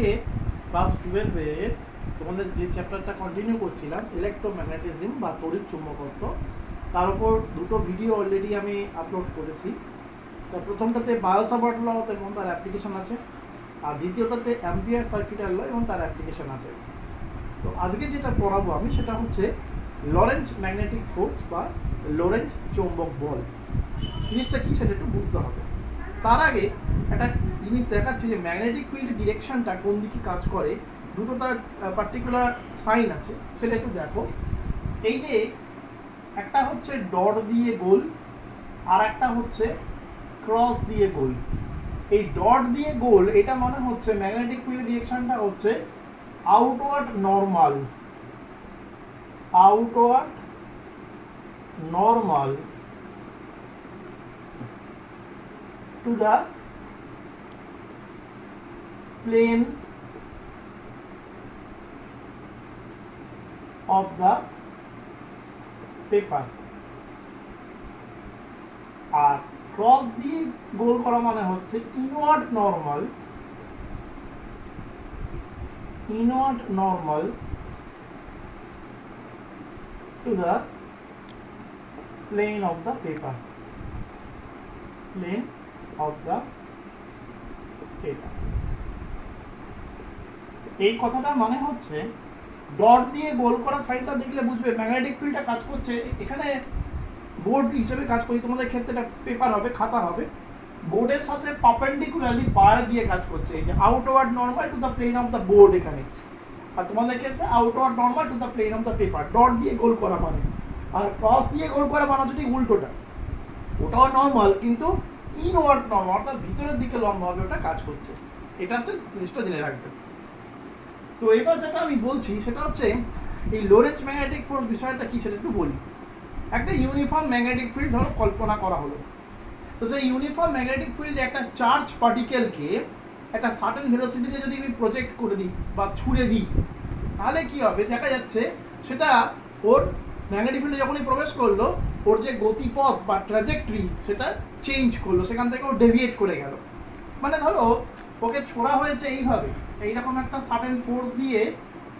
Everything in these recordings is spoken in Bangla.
আজকে ক্লাস 12 তোমাদের যে চ্যাপ্টারটা কন্টিনিউ করছিলাম ইলেকট্রোম্যাগনেটিজম বা তড়িৎ চুম্বকত্ব, তার উপর দুটো ভিডিও অলরেডি আমি আপলোড করেছি। তো প্রথমটাতে বায়োসাভার্ট ল এবং তার অ্যাপ্লিকেশন আছে, আর দ্বিতীয়টাতে অ্যাম্পিয়ার সার্কিটার ল এবং তার অ্যাপ্লিকেশন আছে। তো আজকে যেটা পড়াবো আমি সেটা হচ্ছে লরেন্জ ম্যাগনেটিক ফোর্স বা লরেন্জ চৌম্বক বল। জিনিসটা কি সেটা একটু বুঝতে হবে। তার আগে একটা জিনিস দেখাচ্ছি যে ম্যাগনেটিক ফিল্ডের ডিরেকশনটা কোন দিকে কাজ করে, দুটো তার পার্টিকুলার সাইন আছে, সেটা একটু দেখো। এই যে একটা হচ্ছে ডট দিয়ে গোল, আর একটা হচ্ছে ক্রস দিয়ে গোল। এই ডট দিয়ে গোল এটা মানে হচ্ছে ম্যাগনেটিক ফিল্ড ডিরেকশনটা হচ্ছে outward normal, outward normal to the plane of the paper। আর ক্রস দিয়ে গোল করা মানে হচ্ছে inward normal, inward normal to the plane of the paper, plane of the paper। এই কথাটা মানে হচ্ছে ডট দিয়ে গোল করা সাইডটা দেখলে বুঝবে ম্যাগনেটিক ফিল্ডটা কাজ করছে এখানে বোর্ড হিসেবে কাজ করি, তোমাদের ক্ষেত্রে এটা পেপার হবে, খাতা হবে। বোর্ডের সাথে পারপেন্ডিকুলারলি বার দিয়ে কাজ করছে, এই যে outward normal to the plane of the board এখানে, আর তোমাদের ক্ষেত্রে outward normal to the plane of the paper. Dot দিয়ে গোল করা মানে, আর ক্রস দিয়ে গোল করা মানে যদি উল্টোটা, ওটাও নর্মাল কিন্তু ইনওয়ার্ড নর্মাল, অর্থাৎ ভিতরের দিকে লম্বাভাবে ওটা কাজ করছে। এটা হচ্ছে জিনিসটা জেনে রাখবে। তো এবার যেটা আমি বলছি সেটা হচ্ছে এই লোরেন্জ ম্যাগনেটিক ফোর্স বিষয়টা কি সেটা একটু বলি। একটা ইউনিফর্ম ম্যাগনেটিক ফিল্ড ধরো কল্পনা করা হলো, তো সেই ইউনিফর্ম ম্যাগনেটিক ফিল্ডে একটা চার্জ পার্টিকেলকে একটা সার্টেন ভেলোসিটিতে যদি আমি প্রজেক্ট করে দিই বা ছুড়ে দিই, তাহলে কি হবে দেখা যাচ্ছে সেটা ওর ম্যাগনেটিক ফিল্ডে যখনই প্রবেশ করলো ওর যে গতিপথ বা ট্র্যাজেক্টরি সেটা চেঞ্জ করলো, সেখান থেকে ও ডেভিয়েট করে গেল। মানে ধরো ওকে ছোড়া হয়েছে এইভাবে, এইরকম একটা সার্টেন ফোর্স দিয়ে,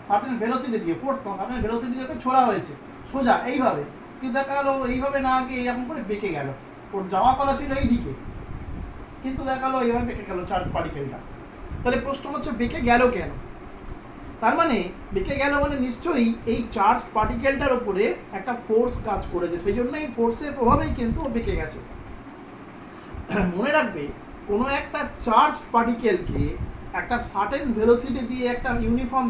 সার্টেন ভেলোসিটি দিয়ে, ফোর্স না সার্টেন ভেলোসিটি দিয়ে ওকে ছোড়া হয়েছে সোজা এইভাবে, কিন্তু দেখা গেলো এইভাবে না গিয়ে এইরকম করে বেঁকে গেল। ওর যাওয়া করা ছিল এই দিকে, কিন্তু দেখা গেলো এইভাবে বেঁকে গেল চার্জ পার্টিকেলটা। তাহলে প্রশ্ন হচ্ছে বেঁকে গেল কেন? তার মানে বেঁকে গেল মানে নিশ্চয়ই এই চার্জ পার্টিকেলটার উপরে একটা ফোর্স কাজ করেছে, সেই জন্য এই ফোর্সের প্রভাবেই কিন্তু ও বেঁকে গেছে। মনে রাখবে কোনো একটা চার্জ পার্টিকেলকে একটা সার্টেন ভেলোসিটি দিয়ে একটা ইউনিফর্ম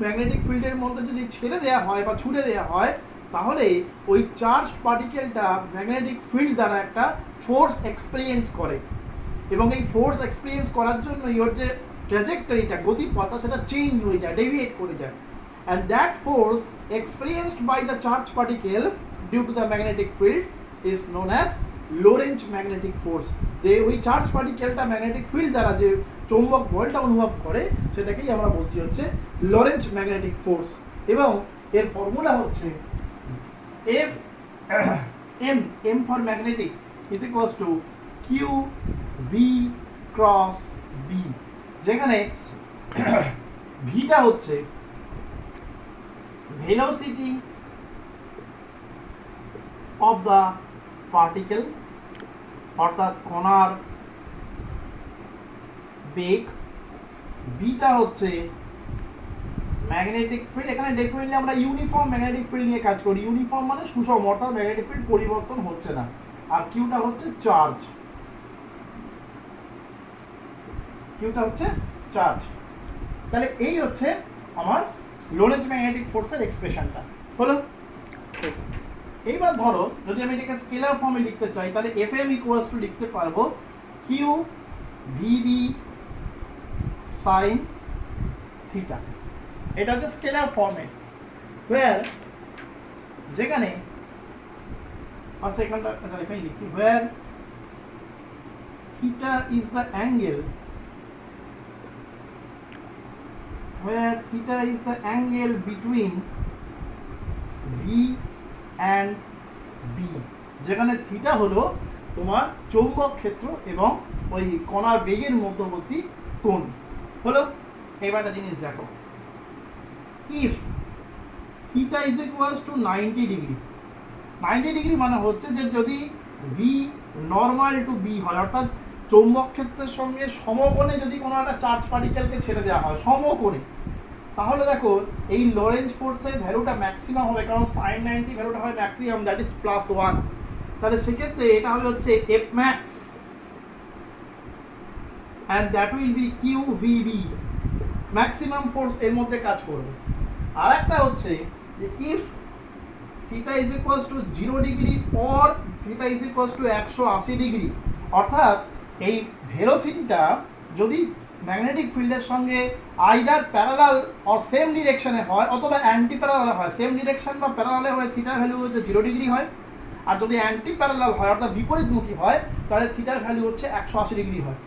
ম্যাগনেটিক ফিল্ডের মধ্যে যদি ছেড়ে দেওয়া হয় বা ছুড়ে দেওয়া হয়, তাহলে ওই চার্জ পার্টিকেলটা ম্যাগনেটিক ফিল্ড দ্বারা একটা ফোর্স এক্সপিরিয়েন্স করে, এবং এই ফোর্স এক্সপিরিয়েন্স করার জন্য ওর যে ট্র্যাজেক্টরিটা গতিপথ সেটা চেঞ্জ হয়ে যায়, ডেভিয়েট করে যায়। And that force experienced by the charge particle due to the magnetic field is known as Lorentz magnetic force. যে ওই চার্জ পার্টিকেলটা ম্যাগনেটিক ফিল্ড দ্বারা যে চৌম্বক বলটা অনুভব করে সেটাকেই আমরা বলছি হচ্ছে লরেন্জ ম্যাগনেটিক ফোর্স। এবং এর ফর্মুলা হচ্ছে F M, M for magnetic is equals to Q V cross B, যেখানে ভিটা হচ্ছে ভেলোসিটি অফ দ্য পার্টিকেল, অর্থাৎ কণার বেগ। বিটা হচ্ছে ম্যাগনেটিক ফিল্ড, এখানে ডেফিনেটলি আমরা ইউনিফর্ম ম্যাগনেটিক ফিল্ড নিয়ে কাজ করি, ইউনিফর্ম মানে সুষম, অর্থাৎ ম্যাগনেটিক ফিল্ড পরিবর্তন হচ্ছে না। আর কিউটা হচ্ছে চার্জ, কিউটা হচ্ছে চার্জ। তাহলে এই হচ্ছে আমার লোরেন্জ ম্যাগনেটিক ফোর্সের এক্সপ্রেশনটা হলো। এইবার ধরো যদি আমি এটাকে স্কেলার ফর্মে লিখতে চাই, তাহলে এফএম ইকুয়ালস টু লিখতে পারবো কিউ ভিবি সাইন থিটা। এটা হচ্ছে স্কেলার ফর্মে, ওয়্যার যেখানে আচ্ছা এখানটা এখানে লিখি where theta is the angle, where theta is the angle between V and B, যেখানে থিটা হলো তোমার চৌম্বক ক্ষেত্র এবং ওই কণার বেগের মধ্যবর্তী কোণ হলো। এবার একটা জিনিস দেখো, if theta is equals two 90 degree, 90 degree মানে হচ্ছে যে যদি ভি নর্মাল টু বি হয়, অর্থাৎ চৌম্বক ক্ষেত্রের সঙ্গে সমকোণে যদি কোনো একটা চার্জ পার্টিকেলকে ছেড়ে দেওয়া হয় সমকোণে, তাহলে দেখো এই লরেঞ্জ ফোর্সের ভ্যালুটা ম্যাক্সিমাম হবে, কারণ সাইন 90 ভ্যালুটা হয় ম্যাক্সিমাম, দ্যাট ইজ +1। তাহলে সেক্ষেত্রে এটা হবে হচ্ছে F max and that will be Q VB, maximum force এর মধ্যে কাজ করবে। আর একটা হচ্ছে যে if theta is equals to 0 degree or theta is equals to 180 degree, অর্থাৎ এই ভেলোসিটিটা যদি ম্যাগনেটিক ফিল্ডের সঙ্গে আইদার প্যারালাল অর সেম ডিরেকশনে হয় অথবা অ্যান্টি প্যারালাল হয়, সেম ডিরেকশন বা প্যারালালে হয় থিটার ভ্যালু হচ্ছে 0 ডিগ্রি হয়, আর যদি অ্যান্টি প্যারালাল হয় অর্থাৎ বিপরীতমুখী হয় তাহলে থিটার ভ্যালু হচ্ছে 180 ডিগ্রি হয়।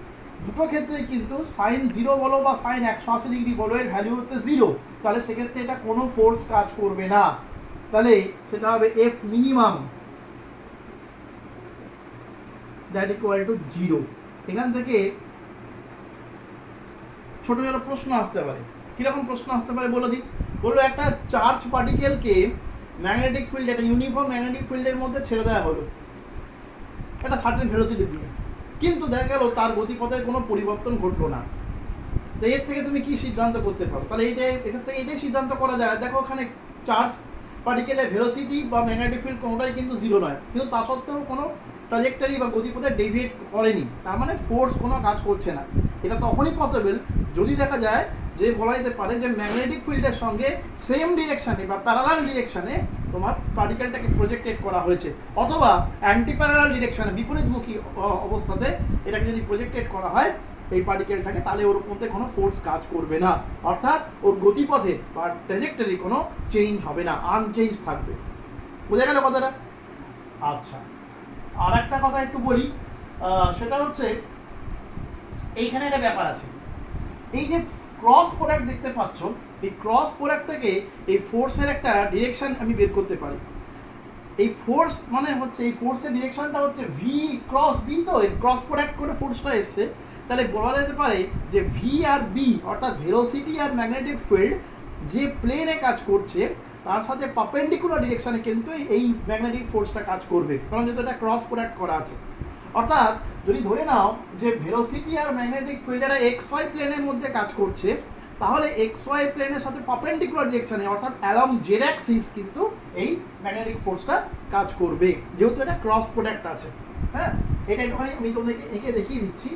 দুটো ক্ষেত্রেই কিন্তু সাইন 0 বলো বা সাইন 180 ডিগ্রি বলো এর ভ্যালু হচ্ছে 0, তাহলে সেক্ষেত্রে এটা কোনো ফোর্স কাজ করবে না, তাহলে সেটা হবে F minimum that equal to 0। এখান থেকে ছোট ছোট প্রশ্ন আসতে পারে, কিরকম প্রশ্ন আসতে পারে বলে দিই। বললো একটা চার্জ পার্টিকেলকে ম্যাগনেটিক ফিল্ড, একটা ইউনিফর্ম ম্যাগনেটিক ফিল্ডের মধ্যে ছেড়ে দেওয়া হলো একটা সার্টেন ভেলোসিটি দিয়ে, কিন্তু দেখা গেল তার গতিপথের কোনো পরিবর্তন ঘটলো না। তো এর থেকে তুমি কি সিদ্ধান্ত করতে পারো? তাহলে এখান থেকে এটাই সিদ্ধান্ত করা যায়, দেখো ওখানে চার্জ পার্টিকেলের ভেলোসিটি বা ম্যাগনেটিক ফিল্ড কোনোটাই কিন্তু 0 নয়, কিন্তু তা সত্ত্বেও কোনো ট্রাজেক্টরি বা গতিপথে ডেভিয়েট করেনি, তার মানে ফোর্স কোনো কাজ করছে না। এটা তখনই পসিবল যদি দেখা যায় যে বলা যেতে পারে যে ম্যাগনেটিক ফিল্ডের সঙ্গে সেম ডিরেকশনে বা প্যারালাল ডিরেকশনে তোমার পার্টিকেলটাকে প্রজেক্টেড করা হয়েছে, অথবা অ্যান্টি প্যারালাল ডিরেকশনে বিপরীতমুখী অবস্থাতে এটাকে যদি প্রজেক্টেড করা হয় এই পার্টিকেলটাকে, তাহলে ওর মধ্যে কোনো ফোর্স কাজ করবে না, অর্থাৎ ওর গতিপথে বা ট্র্যাজেক্টরি কোনো চেঞ্জ হবে না, আনচেঞ্জ থাকবে। বোঝা গেল কথাটা? আচ্ছা, আর একটা কথা একটু বলি, সেটা হচ্ছে এইখানে একটা ব্যাপার আছে, এই যে ক্রস প্রোডাক্ট দেখতে পাচ্ছ, এই ক্রস প্রোডাক্ট থেকে এই ফোর্সের একটা ডিরেকশন আমি বের করতে পারি। এই ফোর্স মানে হচ্ছে এই ফোর্সের ডিরেকশনটা হচ্ছে ভি ক্রস বি, তো এই ক্রস প্রোডাক্ট করে ফোর্সটা এসছে, তাহলে বলা যেতে পারে যে ভি আর বি অর্থাৎ ভেলোসিটি আর ম্যাগনেটিক ফিল্ড যে প্লেনে কাজ করছে তার সাথে পারপেন্ডিকুলার ডিরেকশনে কিন্তু এই ম্যাগনেটিক ফোর্সটা কাজ করবে, কারণ যেহেতু এটা ক্রস প্রোডাক্ট করা আছে। অর্থাৎ যদি ধরে নাও যে ভেলোসিটি আর ম্যাগনেটিক ফিল্ড এরা এক্স ওয়াই প্লেনের মধ্যে কাজ করছে, তাহলে এক্স ওয়াই প্লেনের সাথে পারপেন্ডিকুলার ডিরেকশনে অর্থাৎ অ্যালং জেড অ্যাক্সিস কিন্তু এই ম্যাগনেটিক ফোর্সটা কাজ করবে, যেহেতু এটা ক্রস প্রোডাক্ট আছে। হ্যাঁ, এটা একটুখানি আমি তোমাদেরকে এঁকে দেখিয়ে দিচ্ছি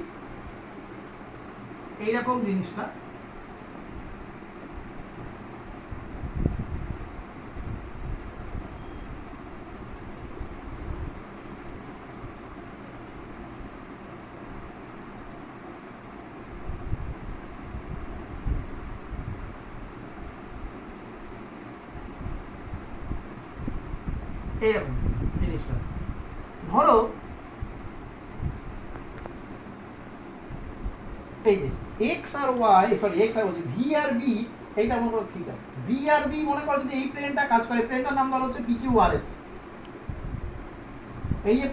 এইরকম জিনিসটা। এরকম জিনিসটা ধরো এই যে এক্স আর ওয়াই, সরি এক্স আর বলছি ভি আর বি, এইটা মনে করো থিটা, ভি আর বি মনে করো যদি এই প্লেনটা কাজ করে, প্লেনটার নাম বলা হচ্ছে পিকিউআরএস, এই যে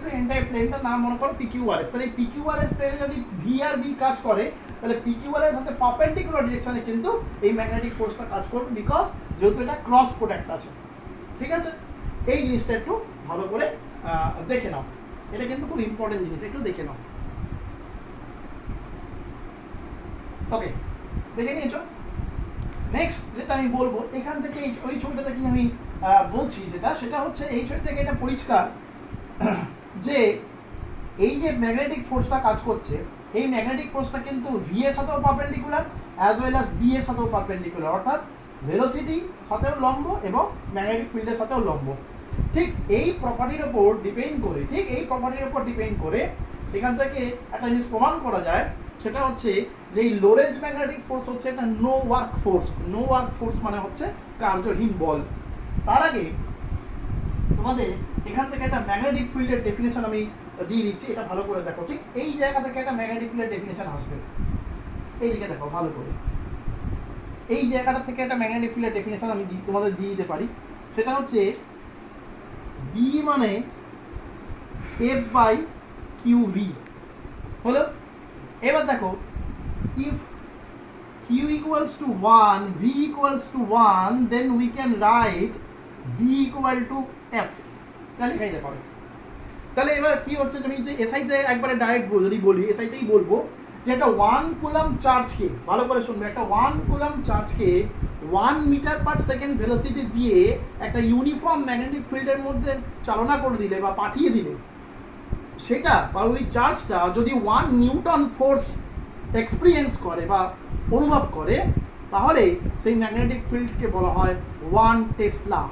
প্লেনটার নাম মনে করো পিকিউআরএস, তাহলে এই পিকিউআরএস প্লেনে যদি ভি আর বি কাজ করে তাহলে পিকিউআরএস সাথে পারপেন্ডিকুলার ডিরেকশনে কিন্তু এই ম্যাগনেটিক ফোর্সটা কাজ করবে, বিকজ যেহেতু এটা ক্রস প্রোডাক্ট আছে। ঠিক আছে, এই জিনিসটা একটু ভালো করে দেখে নাও, এটা কিন্তু খুব ইম্পর্টেন্ট জিনিস, একটু দেখে নাও। ওকে, দেখে নিয়েছো? নেক্সট যেটা আমি বলবো এখান থেকে ওই ছবিটা থেকে আমি বলছি সেটা হচ্ছে এই ছবি থেকে এটা পরিষ্কার যে এই যে ম্যাগনেটিক ফোর্সটা কাজ করছে, এই ম্যাগনেটিক ফোর্সটা কিন্তু ভি এর সাথেও perpendicular as well as B এর সাথেও পারপেন্ডিকুলার, অর্থাৎ ভেলোসিটি সাথেও লম্ব এবং ম্যাগনেটিক ফিল্ডের সাথেও লম্ব। ঠিক এই প্রপার্টির উপর ডিপেন্ড করে এখান থেকে একটা জিনিস প্রমাণ করা যায়, সেটা হচ্ছে যে এই লোরেন্জ ম্যাগনেটিক ফোর্স হচ্ছে একটা নো ওয়ার্ক ফোর্স মানে হচ্ছে কার্যহীন বল। তার আগে তোমাদের এখান থেকে একটা ম্যাগনেটিক ফিল্ডের ডেফিনেশন আমি দিয়ে দিচ্ছি, এটা ভালো করে দেখো। ঠিক এই জায়গা থেকে একটা ম্যাগনেটিক ফিল্ডের ডেফিনেশন আসবে, এই দিকে দেখো ভালো করে, এই জায়গাটা থেকে একটা ম্যাগনেটিক ফিল্ডের ডেফিনেশন আমি তোমাদের দিয়ে দিতে পারি, সেটা হচ্ছে বি মানে এফ বাই কিউ ভি হলো। এবার দেখো if Q equals to 1, V equals to 1, then we can write B equal to F. এটা লেখাই যেতে পারে। তাহলে এবার কি হচ্ছে, আমি যে এসআইতে একবারে ডাইরেক্ট যদি বলি, এসআইতেই বলবো যে একটা 1 কুলম চার্জকে, ভালো করে শুনবে, একটা 1 কুলম চার্জকে 1 মিটার পার সেকেন্ড ভেলোসিটি দিয়ে একটা ইউনিফর্ম ম্যাগনেটিক ফিল্ডের মধ্যে চালনা করে দিলে বা পাঠিয়ে দিলে, সেটা বা ওই চার্জটা যদি 1 নিউটন ফোর্স এক্সপিরিয়েন্স করে বা অনুভব করে, তাহলে সেই ম্যাগনেটিক ফিল্ডকে বলা হয় 1 টেসলা।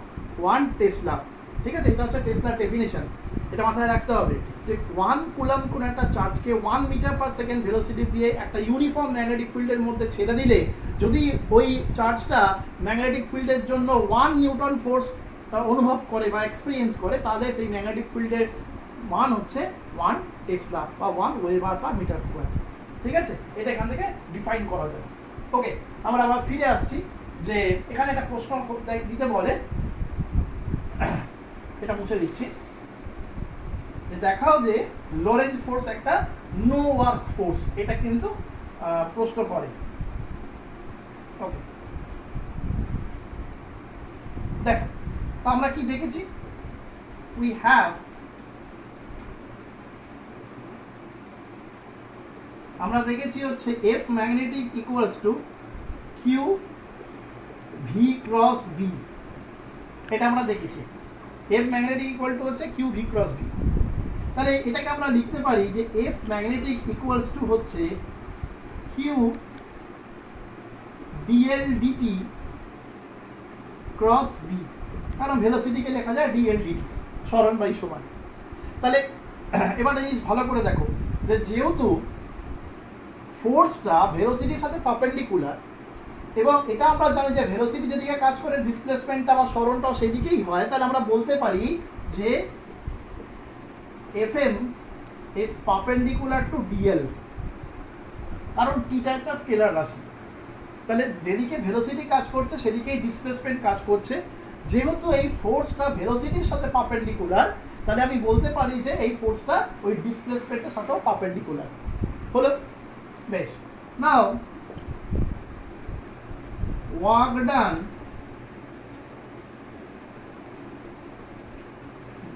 1 টেসলা, ঠিক আছে? এটা হচ্ছে টেসলার ডেফিনেশন। এটা মাথায় রাখতে হবে যে 1 কুলম কোন একটা চার্জকে 1 মিটার পার সেকেন্ড ভেলোসিটি দিয়ে একটা ইউনিফর্ম ম্যাগনেটিক ফিল্ডের মধ্যে ছেড়ে দিলে, যদি ওই চার্জটা ম্যাগনেটিক ফিল্ডের জন্য 1 নিউটন ফোর্স অনুভব করে বা এক্সপিরিয়েন্স করে, তাহলে সেই ম্যাগনেটিক ফিল্ডের মান হচ্ছে 1 টেসলা বা 1 ওয়েবার পার মিটার স্কোয়ার। ঠিক আছে? এটা এখান থেকে ডিফাইন করা যায়। ওকে, আমরা আবার ফিরে আসছি যে এখানে একটা প্রশ্ন দিতে বলে, এটা মুছে দিচ্ছি, যে দেখাও যে লরেঞ্জ ফোর্স একটা নো ওয়ার্ক ফোর্স, এটা কিন্তু প্রশ্ন করে। ওকে, দেখো তো আমরা কি দেখেছি, উই হ্যাভ, আমরা দেখেছি হচ্ছে F magnetic equals to Q V cross B, এটা আমরা দেখেছি। এফ ম্যাগনেটিক ইকুয়াল টু হচ্ছে কিউ ভি ক্রস বি। তাহলে এটাকে আমরা লিখতে পারি যে এফ ম্যাগনেটিক ইকুয়ালস টু হচ্ছে Q DL DT cross B, কারণ ভেলোসিটিকে লেখা যায় ডিএল ডিটি, সরণ বাই সমান। তাহলে এবার জিনিস ভালো করে দেখো যে যেহেতু ফোর্সটা ভেলোসিটির সাথে পারপেন্ডিকুলার, এবং এটা আমরা জানি যে ভেলোসিটি যেদিকে কাজ করে ডিসপ্লেসমেন্টটা বা সরণটাও সেদিকেই হয়, তাহলে আমরা বলতে পারি যে Fm is perpendicular to dl, কারণ টিটা একটা স্কেলার রাশি। তাহলে যেদিকে ভেলোসিটি কাজ করছে সেদিকেই ডিসপ্লেসমেন্ট কাজ করছে। যেহেতু এই ফোর্সটা ভেলোসিটির সাথে পারপেন্ডিকুলার, তাহলে আমি বলতে পারি যে এই ফোর্সটা ওই ডিসপ্লেসমেন্টের সাথেও পারপেন্ডিকুলার হলো। বেশ, নাও work done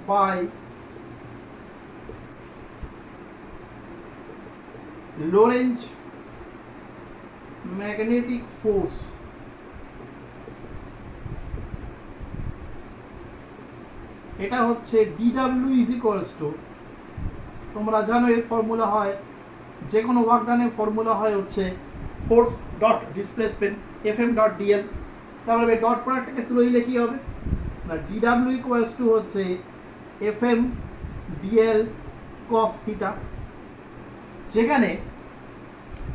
by Lorentz magnetic force, এটা হচ্ছে dw is equals to, তোমরা জানো এর ফর্মুলা হয়, যে কোনো ওয়ার্ক ডানের ফর্মুলা হয় হচ্ছে force dot displacement Fm dot dl। তাহলে ডট প্রোডাক্টটাকে তুলে দিলে কি হবে না, dw ইকুয়ালস টু হচ্ছে Fm dl cos থিটা, যেখানে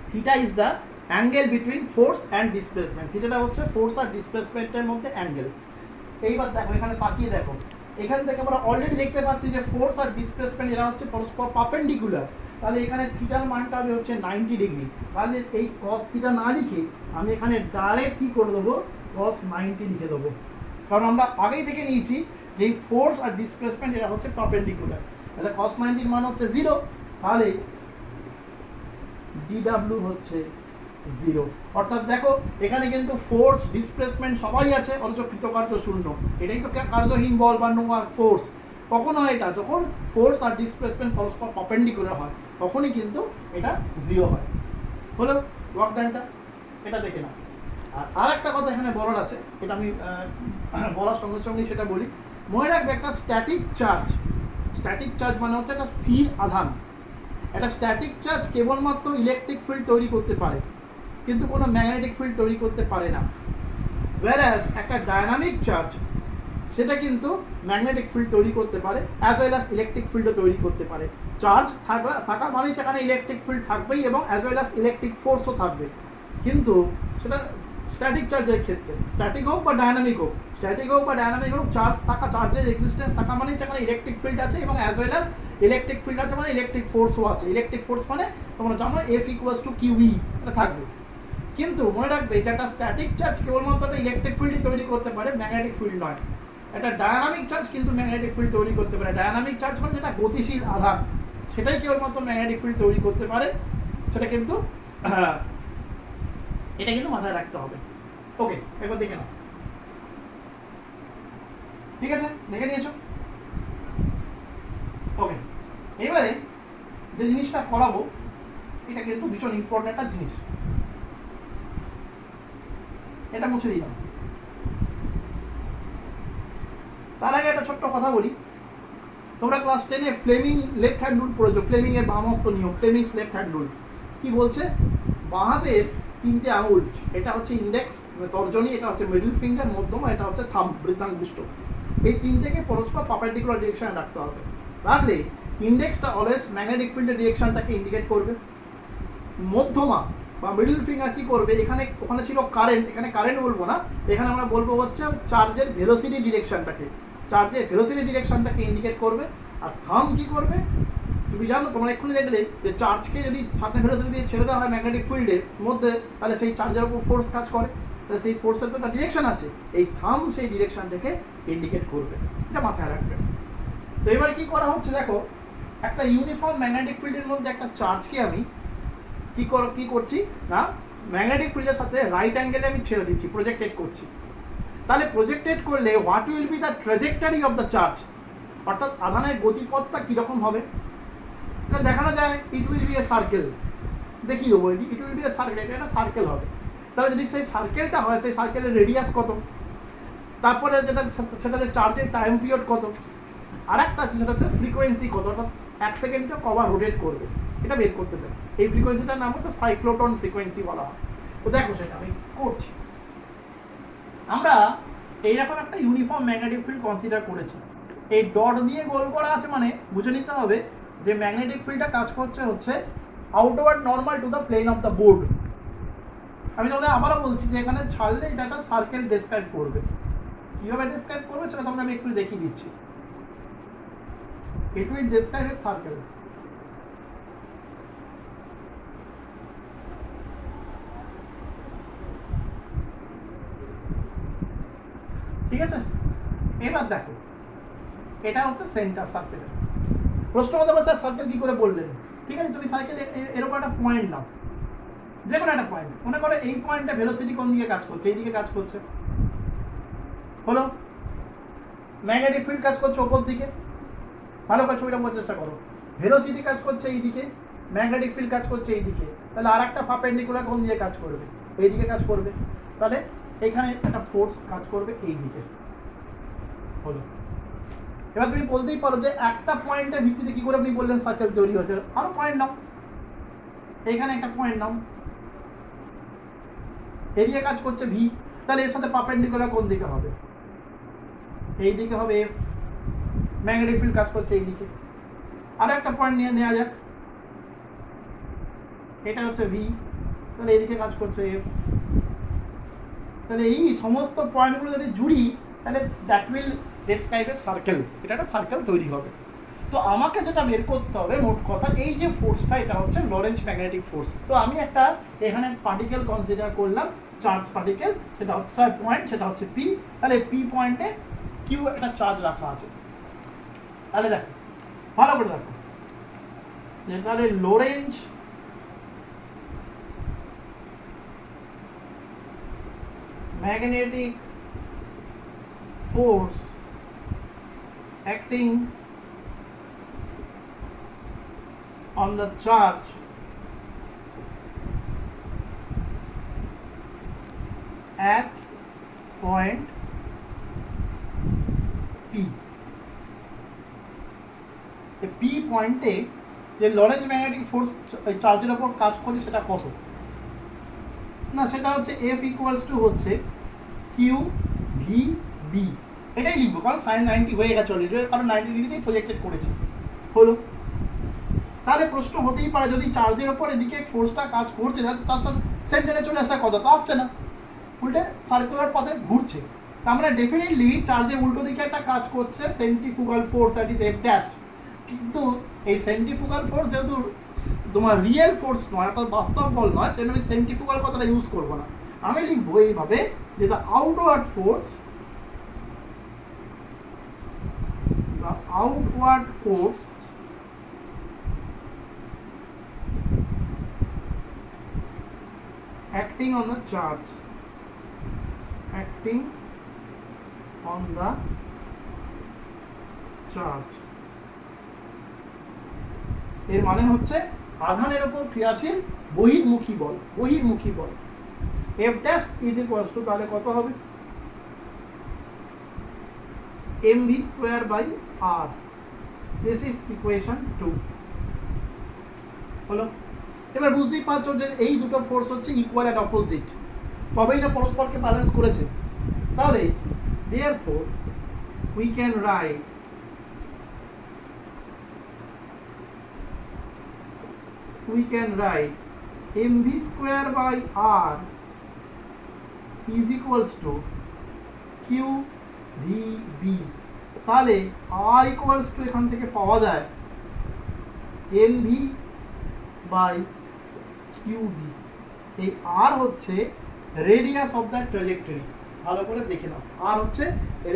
theta is the angle between force and displacement. থিটাটা হচ্ছে ফোর্স আর ডিসপ্লেসমেন্টের মধ্যে অ্যাঙ্গেল। এইবার দেখো এখানে তাকিয়ে দেখো, এখান থেকে আমরা অলরেডি দেখতে পাচ্ছি যে ফোর্স আর ডিসপ্লেসমেন্ট এরা হচ্ছে পরস্পর পারপেন্ডিকুলার। তাহলে এখানে থিটার মানটা হবে হচ্ছে 90 ডিগ্রি। তাহলে এই cos থিটা না লিখে আমি এখানে ডাইরেক্ট কি করে দেবো, cos 90 লিখে দেবো, কারণ আমরা আগেই দেখে নিয়েছি যে ফোর্স আর ডিসপ্লেসমেন্ট এরা হচ্ছে পারপেন্ডিকুলার। তাহলে cos 90 এর মান হচ্ছে 0, তাহলে dw হচ্ছে 0। অর্থাৎ দেখো এখানে কিন্তু ফোর্স ডিসপ্লেসমেন্ট সবাই আছে, অথচ কৃতকার্য শূন্য। এটাই তো কার্যহীন বল বা নো ওয়ার্ক ফোর্স। কখন হয় এটা, যখন ফোর্স আর ডিসপ্লেসমেন্ট পরস্পর পারপেন্ডিকুলার হয়, তখনই কিন্তু এটা 0 হয়। হলো ওয়ার্ক ডানটা, এটা দেখে নাও। আর একটা কথা এখানে বলার আছে, এটা আমি বলার সঙ্গে সঙ্গে সেটা বলি। মনে রাখবে একটা স্ট্যাটিক চার্জ মানে হচ্ছে একটা স্থির আধান। একটা স্ট্যাটিক চার্জ কেবলমাত্র ইলেকট্রিক ফিল্ড তৈরি করতে পারে, কিন্তু কোনো ম্যাগনেটিক ফিল্ড তৈরি করতে পারে না। whereas একটা ডায়নামিক চার্জ সেটা কিন্তু ম্যাগনেটিক ফিল্ড তৈরি করতে পারে, অ্যাজ ওয়েল অ্যাজ ইলেকট্রিক ফিল্ডও তৈরি করতে পারে। চার্জ থাকা মানে সেখানে ইলেকট্রিক ফিল্ড থাকবেই এবং অ্যাজ ওয়েল অ্যাজ ইলেকট্রিক ফোর্সও থাকবে। কিন্তু সেটা স্ট্যাটিক চার্জের ক্ষেত্রে, স্ট্যাটিক হোক বা ডায়নামিক হোক, চার্জের এক্সিস্টেন্স থাকা মানে সেখানে ইলেকট্রিক ফিল্ড আছে এবং as well as electric field আছে মানে ইলেকট্রিক ফোর্সও আছে। ইলেকট্রিক ফোর্স মানে তোমরা জানো F ইকুয়ালস টু QE, এটা থাকবে। কিন্তু মনে রাখবে যে একটা স্ট্যাটিক চার্জ কেবলমাত্র একটা ইলেকট্রিক ফিল্ডই তৈরি করতে পারে, ম্যাগনেটিক ফিল্ড নয়। একটা ডায়নামিক চার্জ কিন্তু ম্যাগনেটিক ফিল্ড তৈরি করতে পারে। ডায়নামিক চার্জ মানে যেটা গতিশীল আধান, সেটাই কেবলমাত্র ম্যাগনেটিক ফিল্ড তৈরি করতে পারে। সেটা কিন্তু এটা কিন্তু মাথায় রাখতে হবে। ওকে, একবার দেখে নাও। ঠিক আছে, দেখে নিয়েছো? ওকে, এবারে যে জিনিসটা করাবো এটা কিন্তু ভীষণ ইম্পর্টেন্ট একটা জিনিস, এটা মুছে দিলাম। তার আগে একটা ছোট্ট কথা বলি, তোমরা ক্লাস 10-এ ফ্লেমিং লেফট হ্যান্ড রুল পড়েছো, ফ্লেমিং এর বামস্ত নিয়ম, ফ্লেমিংস লেফট হ্যান্ড রুল। কি বলছে? বাঁ হাতের 3টে আঙুল, এটা হচ্ছে ইন্ডেক্স তর্জনী, এটা হচ্ছে মিডল ফিঙ্গার মধ্যমা, এটা হচ্ছে থাম্ব বৃদ্ধাঙ্গুষ্ঠ, এই 3টেকে পরস্পর পারপেন্ডিকুলার ডিরেকশনে রাখতে হবে। রাখলে ইন্ডেক্সটা অলওয়েজ ম্যাগনেটিক ফিল্ডের ডিরেকশনটাকে ইন্ডিকেট করবে, মধ্যমা বা মিডল ফিঙ্গার কি করবে, এখানে ওখানে ছিল কারেন্ট, এখানে কারেন্ট বলবো না, এখানে আমরা বলবো হচ্ছে চার্জের ভেলোসিটি ডিরেকশনটাকে, চার্জের ভেলোসিটি ডিরেকশনটাকে ইন্ডিকেট করবে। আর থাম্ব কি করবে? তুমি জানো, তোমরা এক্ষুনি দেখলে যে চার্জকে যদি সামনে ভেলোসিটি দিয়ে ছেড়ে দেওয়া হয় ম্যাগনেটিক ফিল্ডের মধ্যে, তাহলে সেই চার্জের উপর ফোর্স কাজ করে, তাহলে সেই ফোর্সের তো একটা ডিরেকশন আছে, এই থাম্ব সেই ডিরেকশনটাকে ইন্ডিকেট করবে, এটা মাথায় রাখবে। তো এবার কি করা হচ্ছে দেখো, একটা ইউনিফর্ম ম্যাগনেটিক ফিল্ডের মধ্যে একটা চার্জকে আমি কি করছি না, ম্যাগনেটিক ফিল্ডের সাথে রাইট অ্যাঙ্গেলে আমি ছেড়ে দিচ্ছি, প্রজেক্টেড করছি। তাহলে প্রজেক্টেড করলে what will be the trajectory of the charge, অর্থাৎ আধানের গতিপথটা কীরকম হবে এটা দেখানো যায়। It will B A circle, দেখিয়ে দেবো, it will B A circle, এটা একটা সার্কেল হবে। তাহলে যদি সেই সার্কেলটা হয়, সেই সার্কেলের রেডিয়াস কত, তারপরে যেটা সেটা যে চার্জের টাইম পিরিয়ড কত, আর একটা আছে সেটা হচ্ছে ফ্রিকোয়েন্সি কত, অর্থাৎ 1 সেকেন্ডে কবার রোটেট করবে, এটা বের করতে পারে। এই ফ্রিকোয়েন্সিটার নাম হচ্ছে সাইক্লোটন ফ্রিকোয়েন্সি বলা হয়। তো দেখো সেটা আমি করছি। আমরা এইরকম একটা ইউনিফর্ম ম্যাগনেটিক ফিল্ড কনসিডার করেছি, এই ডট দিয়ে গোল করা আছে, মানে বুঝে নিতে হবে যে ম্যাগনেটিক ফিল্ডটা কাজ করছে হচ্ছে outward normal to the plane of the board. আমি তোমাদের আবারও বলছি যে এখানে ছাড়লে এটা একটা সার্কেল ডেসক্রাইব করবে, কীভাবে ডেসক্রাইব করবে সেটা তোমাদের আমি একটু দেখিয়ে দিচ্ছি। It will describe a circle. ঠিক আছে, এবার দেখো এটা হচ্ছে সেন্টার সার্কেল। প্রশ্ন হতে পারে স্যার সার্কেল কি করে বললেন? ঠিক আছে, তুমি সার্কেল এরকম একটা পয়েন্ট নাও, যে কোনো একটা পয়েন্ট, মনে করো এই পয়েন্টে ভেলোসিটি কোন দিকে কাজ করছে, এই দিকে কাজ করছে, হলো ম্যাগনেটিক ফিল্ড কাজ করছে ওপর দিকে, ভালো করে ছবিটা বোঝার চেষ্টা করো, ভেলোসিটি কাজ করছে এই দিকে, ম্যাগনেটিক ফিল্ড কাজ করছে এই দিকে, তাহলে আর একটা পারপেন্ডিকুলার কোন দিকে কাজ করবে, এই দিকে কাজ করবে, তাহলে এখানে একটা ফোর্স কাজ করবে এই দিকে, হলো। এবার তুমি বলতেই পারো যে একটা পয়েন্টের ভিত্তিতে কি করে আপনি বললেন সার্কেল তৈরি হয়েছে, আরো পয়েন্ট নাও, এইখানে একটা পয়েন্ট নাও, এদিকে কাজ করছে ভি, তাহলে এর সাথে পারপেন্ডিকুলার কোন দিকে হবে, এই দিকে হবে এফ, ম্যাগনেটিক ফিল্ড কাজ করছে এই দিকে। আরো একটা পয়েন্ট নিয়ে নেওয়া যাক, এটা হচ্ছে ভি, তাহলে এইদিকে কাজ করছে এফ, তাহলে এই সমস্ত পয়েন্টগুলো যদি জুড়ি তাহলে that will describe a circle, এটা একটা সার্কেল তৈরি হবে। তো আমাকে যেটা বের করতে হবে মোট কথা, এই যে ফোর্সটা এটা হচ্ছে লরেন্জ ম্যাগনেটিক ফোর্স। তো আমি একটা এখানে পার্টিকেল কনসিডার করলাম, চার্জ পার্টিকেল, সেটা হচ্ছে পয়েন্ট, সেটা হচ্ছে পি, তাহলে পি পয়েন্টে কিউ একটা চার্জ রাখা আছে। তাহলে দেখো ভালো করে দেখো, তাহলে Lorenz magnetic force acting on the charge at point P. The P পয়েন্টে যে লরেঞ্জ ম্যাগনেটিক ফোর্স চার্জের উপর কাজ করে সেটা কত না, সেটা হচ্ছে F ইকুয়ালস টু হচ্ছে কিউ ভি বি, এটাই লিখবো কারণ সাইন 90 হয়ে গেছে অলরেডি, কারণ 90 ডিগ্রিতেই প্রজেক্টেড করেছি, হলো। তাহলে প্রশ্ন হতেই পারে যদি চার্জের ওপর এদিকে ফোর্সটা কাজ করছে, চার্জটা সেন্টারে চলে আসার কথা, তো আসছে না, উল্টে সার্কুলার পথে ঘুরছে, তার মানে ডেফিনেটলি চার্জের উল্টো দিকে একটা কাজ করছে centrifugal force, that is F dash. কিন্তু এই সেন্ট্রিফুগাল ফোর্স যেহেতু তোমার রিয়েল ফোর্স নয়, অর্থাৎ বাস্তব বল নয়, সেজন্য আমি সেন্ট্রিফুগাল কথাটা ইউজ করবো না, আমি লিখবো এইভাবে যে the outward force, the outward force acting on the charge, acting on the charge, এর মানে হচ্ছে আধানের উপর ক্রিয়াশীল বহির্মুখী বল, বহির্মুখী বল। F dash is equals to তাহলে কত হবে mv square by r, this is equation 2 হলো। এবার বুঝতেই পারছো যে এই দুটো ফোর্স হচ্ছে ইকুয়াল এন্ড অপোজিট, তবেই না পরস্পরকে ব্যালেন্স করেছে। তাহলে therefore we can write mv square by r is equals to qvb। তাহলে r equals to এখান থেকে পাওয়া যায় mv by qb। এই r হচ্ছে রেডিয়াস অফ দ্য ট্র্যাজেক্টরি, ভালো করে দেখে নাও, r হচ্ছে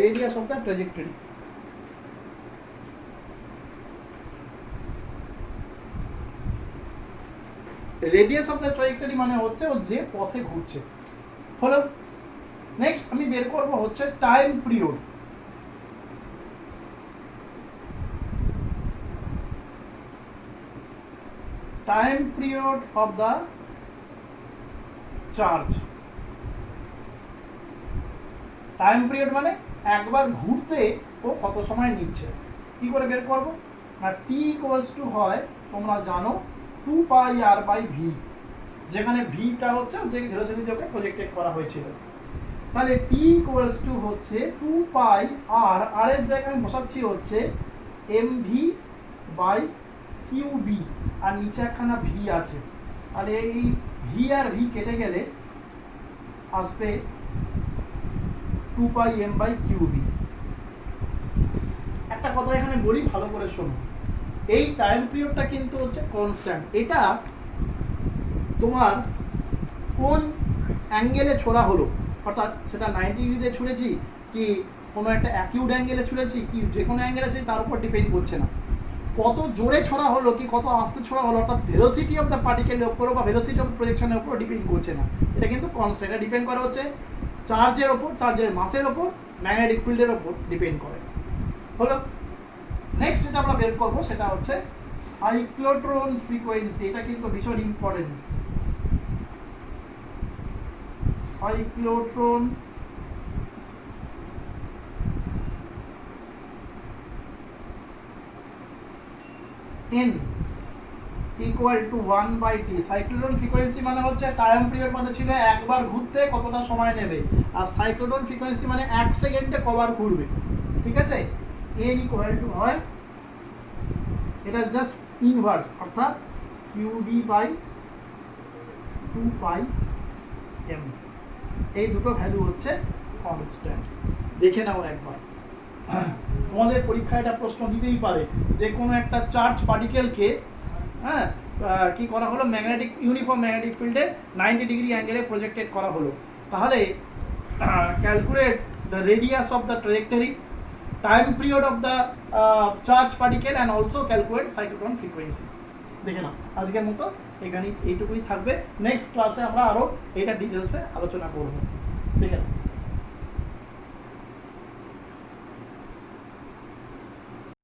radius of the trajectory. Radius of the trajectory মানে হচ্ছে ও যে পথে ঘুরছে। হলো। নেক্সট আমি বের করব হচ্ছে time period. Time period of the charge. Time period মানে একবার ঘুরতে ও কত সময় নিচ্ছে। কি করে বের করব না, t ইকুয়ালস টু হয় তোমরা জানো 2 পাই r বাই v, যেখানে vটা হচ্ছে যে ভেলোসিটি যোগে প্রজেক্টেড করা হয়েছিল। তাহলে t ইকুয়ালস টু হচ্ছে 2 পাই r, r এর জায়গায় বসাচ্ছি হচ্ছে mv বাই qb, আর নিচে একখানা v আছে। তাহলে এই v আর v কেটে গেলে আসবে 2 পাই m বাই qb। একটা কথা এখানে বলি, ভালো করে শোনো, এই টাইম পিরিয়ডটা কিন্তু হচ্ছে কনস্ট্যান্ট। এটা তোমার কোন অ্যাঙ্গেলে ছোড়া হলো, অর্থাৎ সেটা 90 ডিগ্রিতে ছুঁড়েছি কি কোনো একটা অ্যাকিউট অ্যাঙ্গেলে ছুঁড়েছি কি যে কোনো অ্যাঙ্গেলে ছুঁড়েছি তার উপর ডিপেন্ড করছে না। কত জোরে ছোড়া হলো কি কত আস্তে ছোড়া হলো, অর্থাৎ ভেলোসিটি অফ দ্য পার্টিকেলের উপরও বা ভেলোসিটি অফ প্রজেকশনের উপরও ডিপেন্ড করছে না। এটা কিন্তু কনস্ট্যান্ট, এটা ডিপেন্ড করে হচ্ছে চার্জের ওপর, চার্জের মাসের ওপর, ম্যাগনেটিক ফিল্ডের ওপর ডিপেন্ড করে। হলো। নেক্সট যেটা আমরা বের করবো সেটা হচ্ছে সাইক্লোট্রন ফ্রিকোয়েন্সি। এটা কিন্তু ভীষণ important. Cyclotron n equal to 1/t। Cyclotron frequency মানে হচ্ছে টাইম পিরিয়ড মানে ছিল একবার ঘুরতে কতটা সময় নেবে, আর সাইক্লোট্রন ফ্রিকোয়েন্সি মানে 1 সেকেন্ডে কবার ঘুরবে। ঠিক আছে, n ইকুয়াল টু হয় এটা জাস্ট ইনভার্স, অর্থাৎ qb বাই 2 পাই m। এই দুটো ভ্যালু হচ্ছে কনস্ট্যান্ট। দেখে নাও একবার, তোমাদের পরীক্ষায় এটা প্রশ্ন দিতেই পারে যে কোনো একটা চার্জ পার্টিকেলকে কি করা হলো, ম্যাগনেটিক ইউনিফর্ম ম্যাগনেটিক ফিল্ডে 90 ডিগ্রি অ্যাঙ্গেলে প্রজেক্টেড করা হলো। তাহলে calculate the radius of the trajectory, time period of the charge particle and also calculate cyclotron frequency. দেখে নাও, আজকের মতো এখানে এইটুকুই থাকবে। নেক্সট ক্লাসে আমরা আরও এটা ডিটেলসে আলোচনা করব। দেখে নাও।